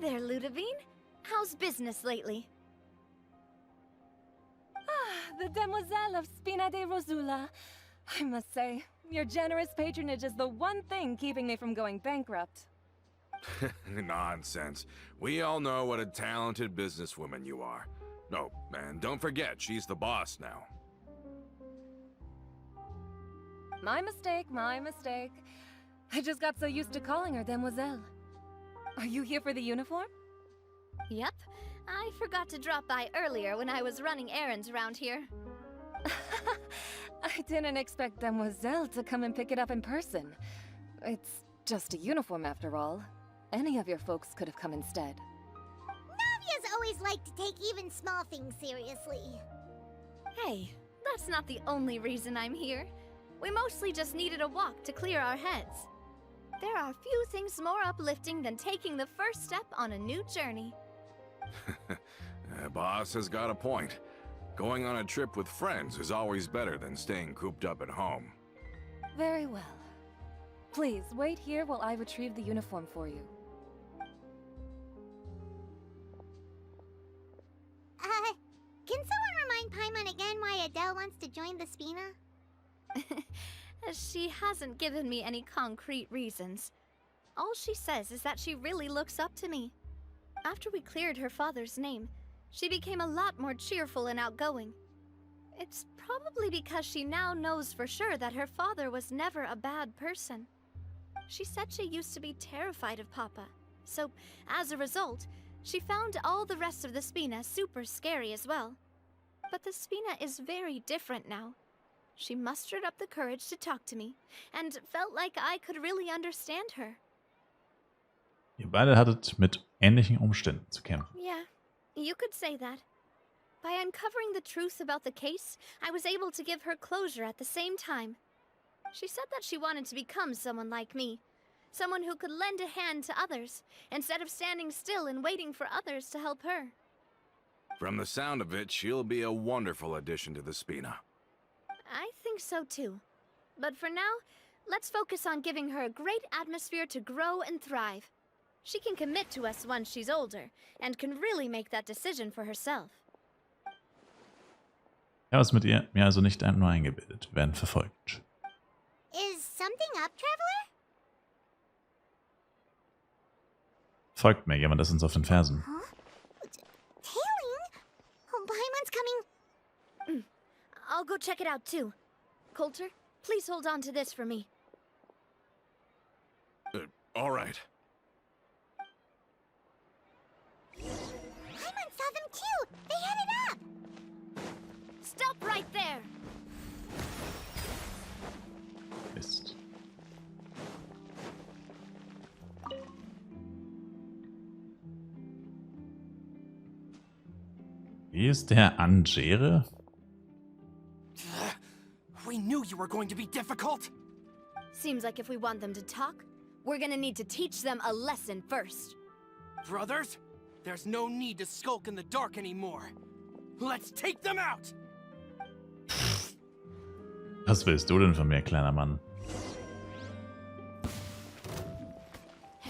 there, Ludovine. How's business lately? Ah, the demoiselle of Spina de Rosula. I must say, your generous patronage is the one thing keeping me from going bankrupt. Nonsense. We all know what a talented businesswoman you are. Oh, and don't forget, she's the boss now. My mistake, my mistake. I just got so used to calling her demoiselle. Are you here for the uniform? Yep. I forgot to drop by earlier when I was running errands around here. I didn't expect demoiselle to come and pick it up in person. It's just a uniform after all. Any of your folks could have come instead. Navia's always liked to take even small things seriously. Hey, that's not the only reason I'm here. We mostly just needed a walk to clear our heads. There are few things more uplifting than taking the first step on a new journey. Boss has got a point. Going on a trip with friends is always better than staying cooped up at home. Very well. Please, wait here while I retrieve the uniform for you. Can someone remind Paimon again why Adele wants to join the Spina? She hasn't given me any concrete reasons. All she says is that she really looks up to me. After we cleared her father's name, she became a lot more cheerful and outgoing. It's probably because she now knows for sure that her father was never a bad person. She said she used to be terrified of Papa, so as a result, she found all the rest of the Spina super scary as well. But the Spina is very different now. She mustered up the courage to talk to me, and felt like I could really understand her. Ihr beide hattet mit ähnlichen Umständen zu kämpfen. Yeah, you could say that. By uncovering the truth about the case, I was able to give her closure at the same time. She said that she wanted to become someone like me. Someone who could lend a hand to others, instead of standing still and waiting for others to help her. From the sound of it, she'll be a wonderful addition to the Spina. I think so too. But for now, let's focus on giving her a great atmosphere to grow and thrive. She can commit to us once she's older, and can really make that decision for herself. Ich habe es mit ihr mir also nicht nur eingebildet. Wir werden verfolgt. Is something up, Traveler? Folgt mir, jemand ist uns auf den Fersen. Huh? Tailing? Oh, Paimon's coming. I'll go check it out too. Coulter, please hold on to this for me. All right. Paimon saw them too! They headed up! Stop right there! Mist. Wie ist der Angere? We knew you were going to be difficult. Seems like if we want them to talk, we're gonna need to teach them a lesson first. Brothers, there's no need to skulk in the dark anymore. Let's take them out! Was willst du denn von mir, kleiner Mann?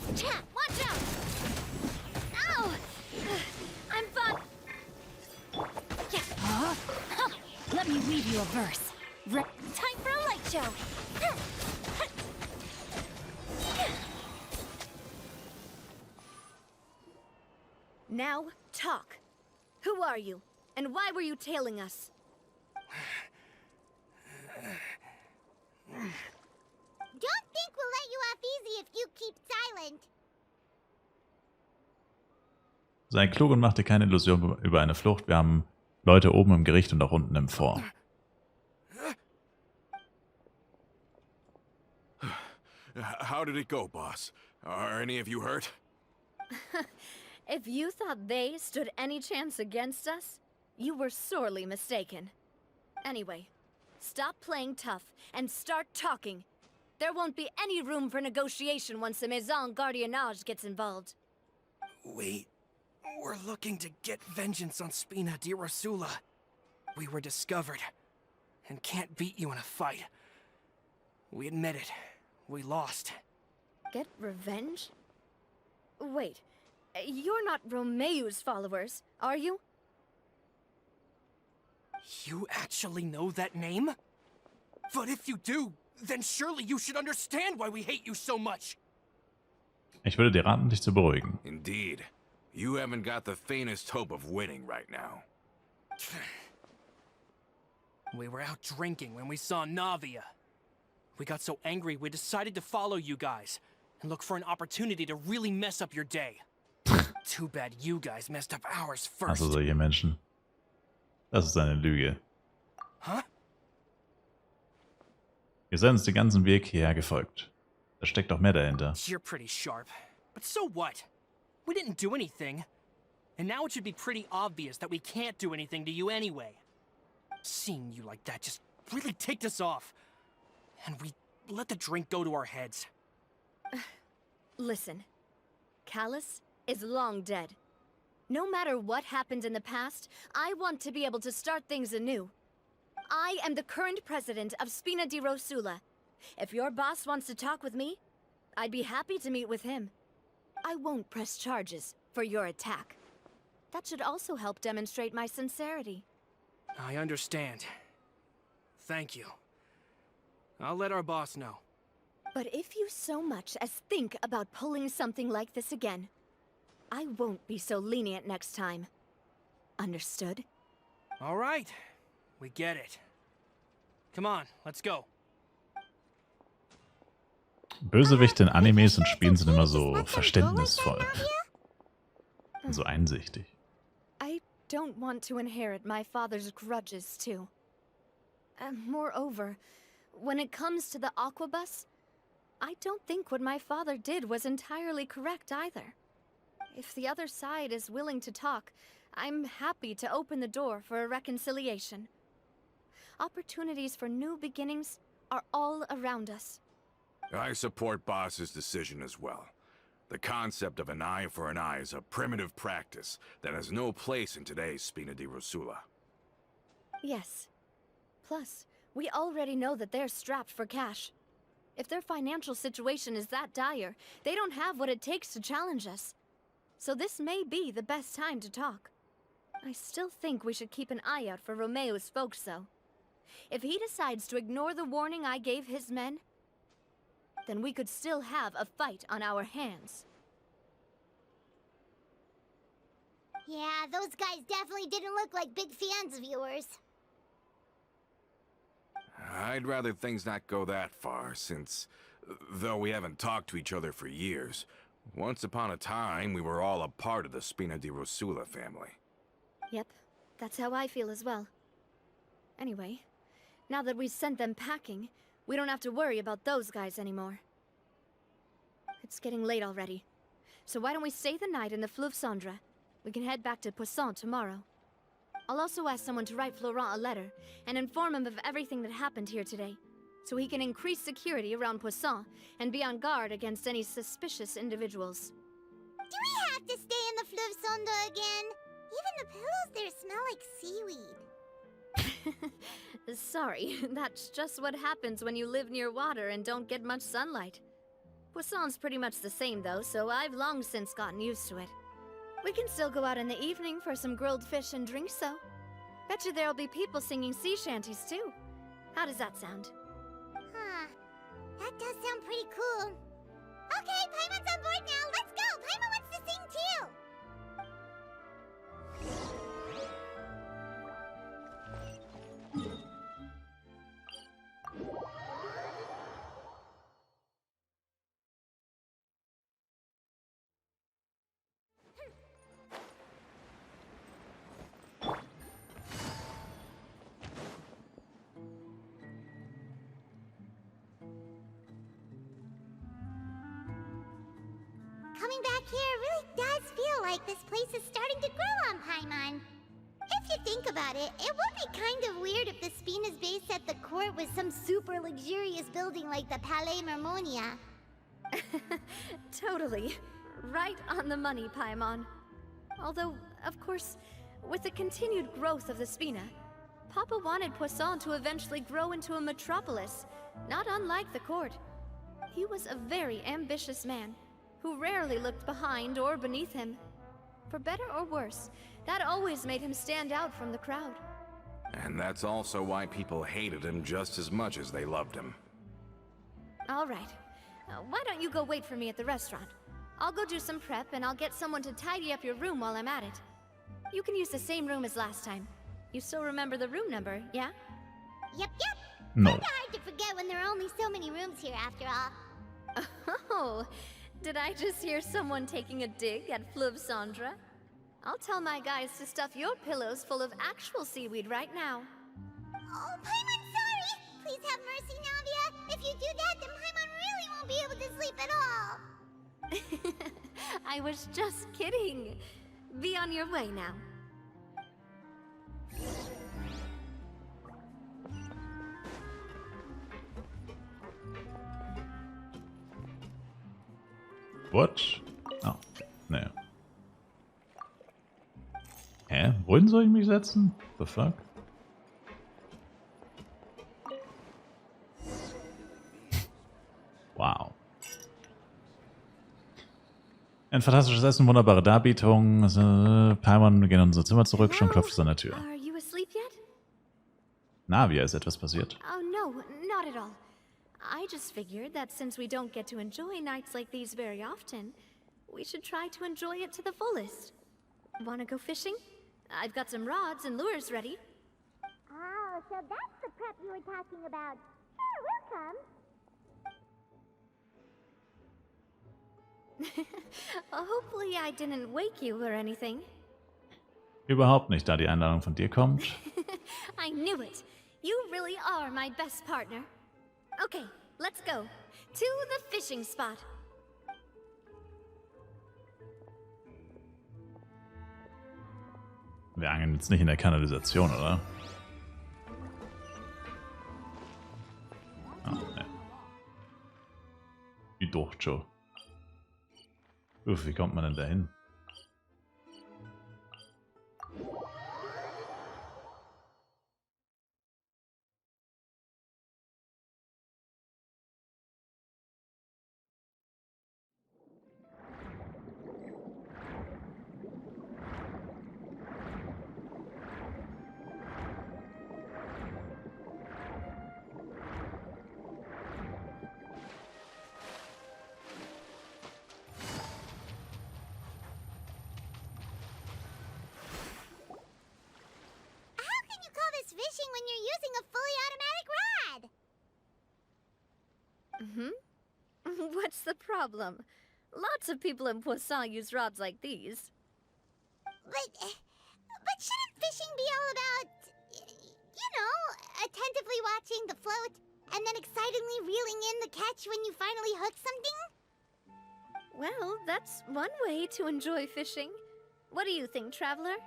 Watch out! Ow! I'm fine. Let me read you a verse. Time for a light show. Now, talk. Who are you? And why were you tailing us? Don't think we'll let you off easy if you keep silent. Sei klug und mach dir keine Illusion über eine Flucht. Wir haben Leute oben im Gericht und auch unten im Fort. How did it go, boss? Are any of you hurt? If you thought they stood any chance against us, you were sorely mistaken. Anyway, stop playing tough and start talking. There won't be any room for negotiation once the Maison Gardiennage gets involved. We're looking to get vengeance on Spina di Rosula. We were discovered, and can't beat you in a fight. We admit it. We lost. Get revenge? Wait, You're not Romeu's followers, are you? You actually know that name? But if you do, then surely you should understand why we hate you so much. Ich würde dir raten, dich zu beruhigen. Indeed. You haven't got the faintest hope of winning right now. We were out drinking when we saw Navia. We got so angry we decided to follow you guys and look for an opportunity to really mess up your day. Too bad you guys messed up ours first. Also solche Menschen. Das ist eine Lüge. Huh? Wir sind uns den ganzen Weg hierher gefolgt. Da steckt doch mehr dahinter. You're pretty sharp. But so what? We didn't do anything. And now it should be pretty obvious that we can't do anything to you anyway. Seeing you like that just really ticked us off. And we let the drink go to our heads. Listen, Callus is long dead. No matter what happened in the past, I want to be able to start things anew. I am the current president of Spina di Rosula. If your boss wants to talk with me, I'd be happy to meet with him. I won't press charges for your attack. That should also help demonstrate my sincerity. I understand. Thank you. I'll let our boss know. But if you so much as think about pulling something like this again, I won't be so lenient next time. Understood? All right. We get it. Come on, let's go. Bösewichte in Animes und Spielen sind immer so verständnisvoll. Und so einsichtig. I don't want to inherit my father's grudges, too. Moreover, when it comes to the Aquabus, I don't think what my father did was entirely correct either. If the other side is willing to talk, I'm happy to open the door for a reconciliation. Opportunities for new beginnings are all around us. I support Boss's decision as well. The concept of an eye for an eye is a primitive practice that has no place in today's Spina di Rosula. Yes. Plus, we already know that they're strapped for cash. If their financial situation is that dire, they don't have what it takes to challenge us. So this may be the best time to talk. I still think we should keep an eye out for Romeu's folks, though. If he decides to ignore the warning I gave his men, then we could still have a fight on our hands. Yeah, those guys definitely didn't look like big fans of yours. I'd rather things not go that far, since, though we haven't talked to each other for years, once upon a time we were all a part of the Spina di Rosula family. Yep, that's how I feel as well. Anyway, now that we've sent them packing, we don't have to worry about those guys anymore. It's getting late already, so why don't we stay the night in the Fleuve Cendre? We can head back to Poisson tomorrow. I'll also ask someone to write Florent a letter and inform him of everything that happened here today, so he can increase security around Poisson and be on guard against any suspicious individuals. Do we have to stay in the Fleuve Cendre again? Even the pillows there smell like seaweed. Sorry, that's just what happens when you live near water and don't get much sunlight. Poisson's pretty much the same though, so I've long since gotten used to it. We can still go out in the evening for some grilled fish and drinks though. Bet you there'll be people singing sea shanties too. How does that sound? Huh. That does sound pretty cool. Okay, Paimon's on board now. Let's go! Paimon wants to sing too! Coming back here really does feel like this place is starting to grow on Paimon. If you think about it, it would be kind of weird if the Spina's base at the court was some super luxurious building like the Palais Mermonia. Totally. Right on the money, Paimon. Although, of course, with the continued growth of the Spina, Papa wanted Poisson to eventually grow into a metropolis, not unlike the court. He was a very ambitious man, who rarely looked behind or beneath him. For better or worse, that always made him stand out from the crowd. And that's also why people hated him just as much as they loved him. All right. Why don't you go wait for me at the restaurant? I'll go do some prep and I'll get someone to tidy up your room while I'm at it. You can use the same room as last time. You still remember the room number, yeah? Yep. No. Kinda hard to forget when there are only so many rooms here after all. Oh, did I just hear someone taking a dig at Fleuve Sandra? I'll tell my guys to stuff your pillows full of actual seaweed right now. Oh, Paimon, sorry! Please have mercy, Navia! If you do that, then Paimon really won't be able to sleep at all! I was just kidding. Be on your way now. What? Oh, ne. Hä? Wohin soll ich mich setzen? The fuck? Wow. Ein fantastisches Essen, wunderbare Darbietung. Paimon, wir gehen in unser Zimmer zurück, schon klopft es an der Tür. Are you asleep yet? Navia, ist etwas passiert? Oh no, not at all. I just figured that since we don't get to enjoy nights like these very often, we should try to enjoy it to the fullest. Wanna go fishing? I've got some rods and lures ready. Oh, so that's the prep you were talking about. Sure, we'll come. Hopefully I didn't wake you or anything. Überhaupt nicht, da die Einladung von dir kommt. I knew it. You really are my best partner. Okay, let's go. To the fishing spot. Wir angeln jetzt nicht in der Kanalisation, oder? Ah, ne. Wie doch, Joe. Uff, wie kommt man denn da hin? Fishing when you're using a fully automatic rod. What's the problem? Lots of people in Poisson use rods like these. But shouldn't fishing be all about, you know, attentively watching the float and then excitedly reeling in the catch when you finally hook something? Well, that's one way to enjoy fishing. What do you think, Traveler?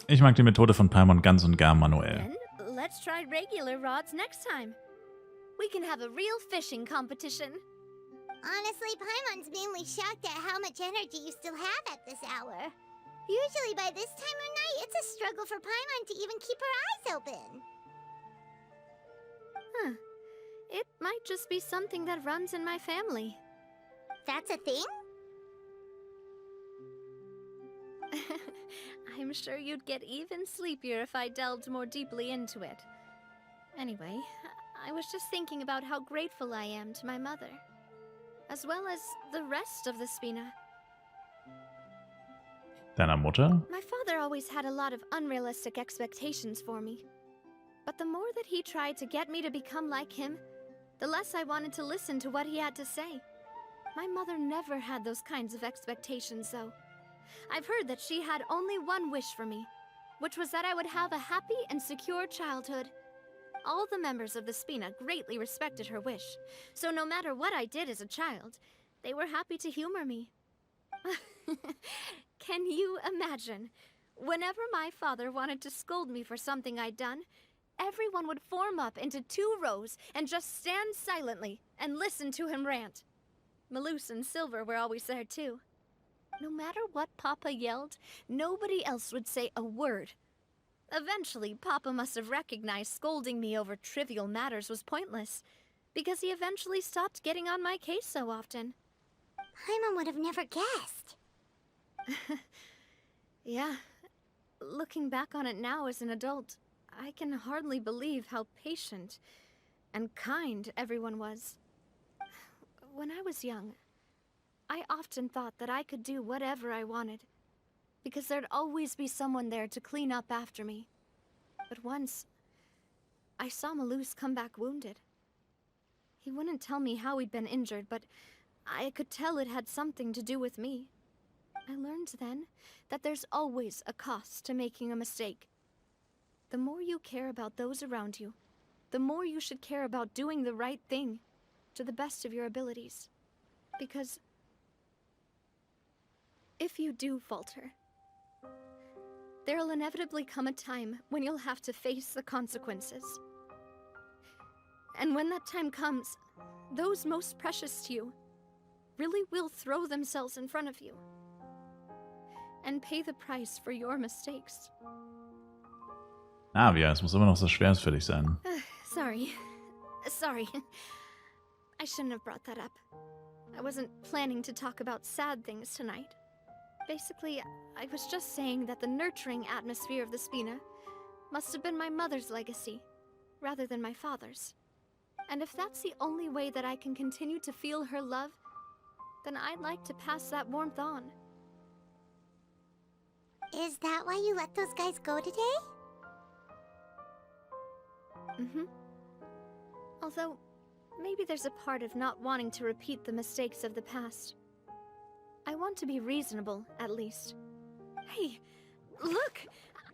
Ich mag die Methode von Paimon ganz und gar manuell. Then let's try regular rods next time. We can have a real fishing competition. Honestly, Paimon's mainly shocked at how much energy you still have at this hour. Usually by this time of night, it's a struggle for Paimon to even keep her eyes open. Huh. It might just be something that runs in my family. That's a thing? I'm sure you'd get even sleepier if I delved more deeply into it. Anyway, I was just thinking about how grateful I am to my mother, as well as the rest of the Spina. Deiner Mutter? My father always had a lot of unrealistic expectations for me. But the more that he tried to get me to become like him, the less I wanted to listen to what he had to say. My mother never had those kinds of expectations, though. I've heard that she had only one wish for me, which was that I would have a happy and secure childhood. All the members of the Spina greatly respected her wish, so no matter what I did as a child, they were happy to humor me. Can you imagine? Whenever my father wanted to scold me for something I'd done, everyone would form up into 2 rows and just stand silently and listen to him rant. Malouse and Silver were always there too. No matter what Papa yelled, nobody else would say a word. Eventually, Papa must have recognized scolding me over trivial matters was pointless, because he eventually stopped getting on my case so often. Paimon would have never guessed. Yeah, looking back on it now as an adult, I can hardly believe how patient and kind everyone was. When I was young, I often thought that I could do whatever I wanted, because there'd always be someone there to clean up after me. But once, I saw Malus come back wounded. He wouldn't tell me how he'd been injured, but I could tell it had something to do with me. I learned then that there's always a cost to making a mistake. The more you care about those around you, the more you should care about doing the right thing to the best of your abilities. Because if you do falter, there'll inevitably come a time when you'll have to face the consequences. And when that time comes, those most precious to you really will throw themselves in front of you and pay the price for your mistakes. Navia, es muss immer noch so schwer für dich sein. Sorry. I shouldn't have brought that up. I wasn't planning to talk about sad things tonight. Basically, I was just saying that the nurturing atmosphere of the Spina must have been my mother's legacy, rather than my father's. And if that's the only way that I can continue to feel her love, then I'd like to pass that warmth on. Is that why you let those guys go today? Although, maybe there's a part of not wanting to repeat the mistakes of the past. I want to be reasonable, at least. Hey, look!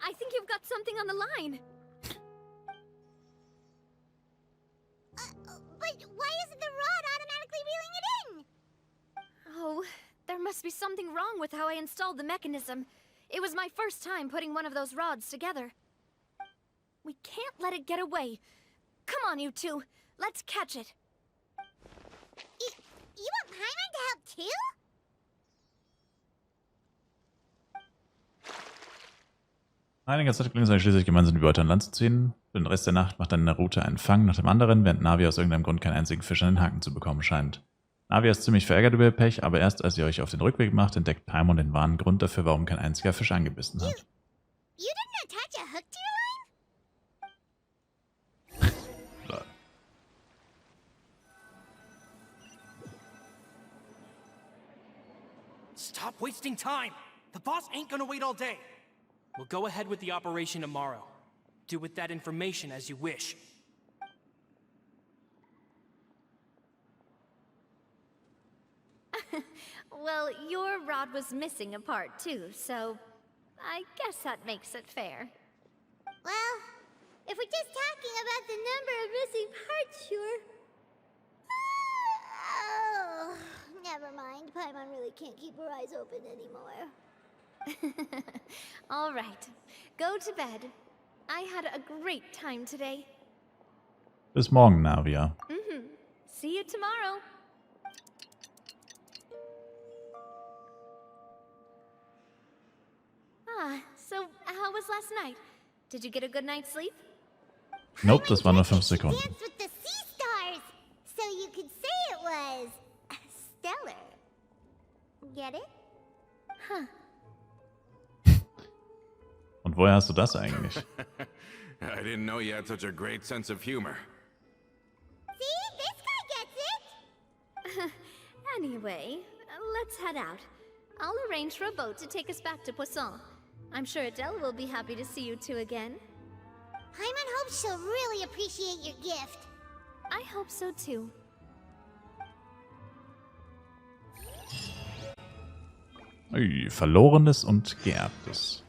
I think you've got something on the line! But why isn't the rod automatically reeling it in? Oh, there must be something wrong with how I installed the mechanism. It was my first time putting one of those rods together. We can't let it get away. Come on, you two. Let's catch it. You want Paimon to help too? Nach einiger Zeit gelingt es euch schließlich, gemeinsam die Beute an Land zu ziehen. Für den Rest der Nacht macht dann eine Route einen Fang nach dem anderen, während Navia aus irgendeinem Grund keinen einzigen Fisch an den Haken zu bekommen scheint. Navia ist ziemlich verärgert über ihr Pech, aber erst als ihr euch auf den Rückweg macht, entdeckt Paimon den wahren Grund dafür, warum kein einziger Fisch angebissen hat. You didn't attach a hook to your line? Stop wasting time! The boss ain't gonna wait all day! We'll go ahead with the operation tomorrow. Do with that information as you wish. Well, your rod was missing a part too, so I guess that makes it fair. Well, if we're just talking about the number of missing parts, sure. Oh, never mind. Paimon really can't keep her eyes open anymore. All right, go to bed. I had a great time today. Bis morgen, Navia. See you tomorrow. So how was last night? Did you get a good night's sleep? Nope, das waren nur 5 Sekunden. Dance with the sea stars, so you could say it was stellar. Get it? Huh. Und woher hast du das eigentlich? I didn't know you had such a great sense of humor. See, this guy gets it. Anyway, let's head out. I'll arrange for a boat to take us back to Poisson. I'm sure Adele will be happy to see you two again. Paimon hopes she'll really appreciate your gift. I hope so too. Ui, Verlorenes und Geerbtes.